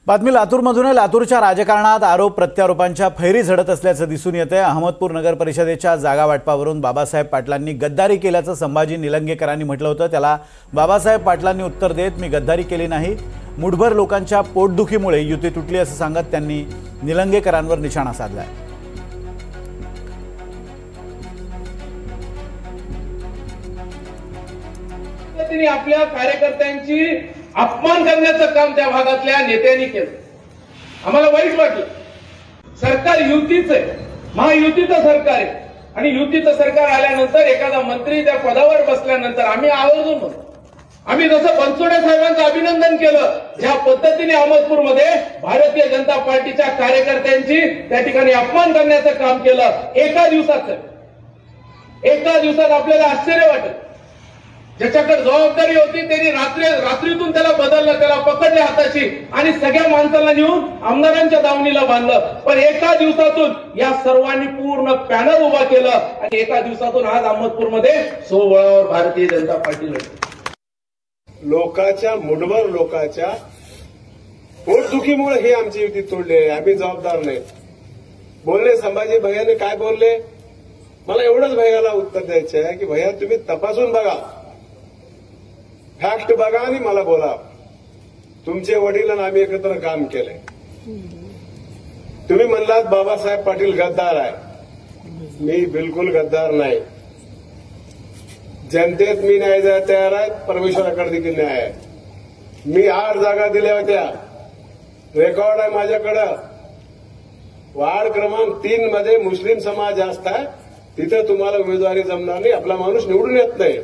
बातमी लातूरमधून आहे। लातूरच्या राजकारणात आरोप प्रत्यारोपांच्या फैरी झडत असल्याचं दिसून येते। अहमदपूर नगर परिषदेच्या जागा वाटपावरून बाबासाहेब पाटलांनी गद्दारी केल्याचं संभाजी निलंगेकरांनी म्हटलं होतं। त्याला बाबासाहेब पाटलांनी उत्तर देत, मी गद्दारी केली नाही, मुठभर लोकांच्या पोटदुखीमुळे युती तुटली असं सांगत त्यांनी निलंगेकरांवर निशाणा साधलाय। त्यांनी आपल्या कार्यकर्त्यांची अपमान करण्याचं काम त्या भागातल्या नेत्यांनी केलं। आम्हाला वाईट वाटलं। सरकार युतीचं आहे, महायुतीचं सरकार आहे आणि युतीचं सरकार आल्यानंतर एखादा मंत्री त्या पदावर बसल्यानंतर आम्ही आवर्जून म्हणतो, आम्ही जसं बनसोडे साहेबांचं अभिनंदन केलं, ज्या पद्धतीने अहमदपूरमध्ये भारतीय जनता पार्टीच्या कार्यकर्त्यांची त्या ठिकाणी अपमान करण्याचं काम केलं, एका दिवसात आपल्याला आश्चर्य वाटत। ज्याच्याकडे जबाबदारी होती त्यांनी रात्रीतून त्याला बदललं, त्याला पकडले हाताशी आणि सगळ्या माणसाला नेऊन आमदारांच्या दावणीला बांधलं। पण एका दिवसातून या सर्वांनी पूर्ण पॅनल उभा केलं आणि एका दिवसातून आज अहमदपूरमध्ये सोबळावर भारतीय जनता पार्टी लढली। लोकांच्या मुठभर लोकांच्या पोटदुखीमुळे ही आमची युती तोडली आहे। आम्ही जबाबदार नाही। बोलले संभाजी भैयाने काय बोलले, मला एवढंच भैयाला उत्तर द्यायचं आहे की भैया तुम्ही तपासून बघा, फॅक्ट बघा आणि मला बोला। तुमचे वडील आणि आम्ही एकत्र काम केले। तुम्ही म्हणलात बाबासाहेब पाटील गद्दार आहे, मी बिलकुल गद्दार नाही। जनतेत मी न्याय द्यायला तयार आहे, परमेश्वराकडे देखील न्याय आहे। मी 8 जागा दिल्या होत्या, रेकॉर्ड आहे माझ्याकडं। वार्ड क्रमांक 3 मध्ये मुस्लिम समाज जास्त आहे, तिथे तुम्हाला उमेदवारी जमणार नाही, आपला माणूस निवडून येत नाही।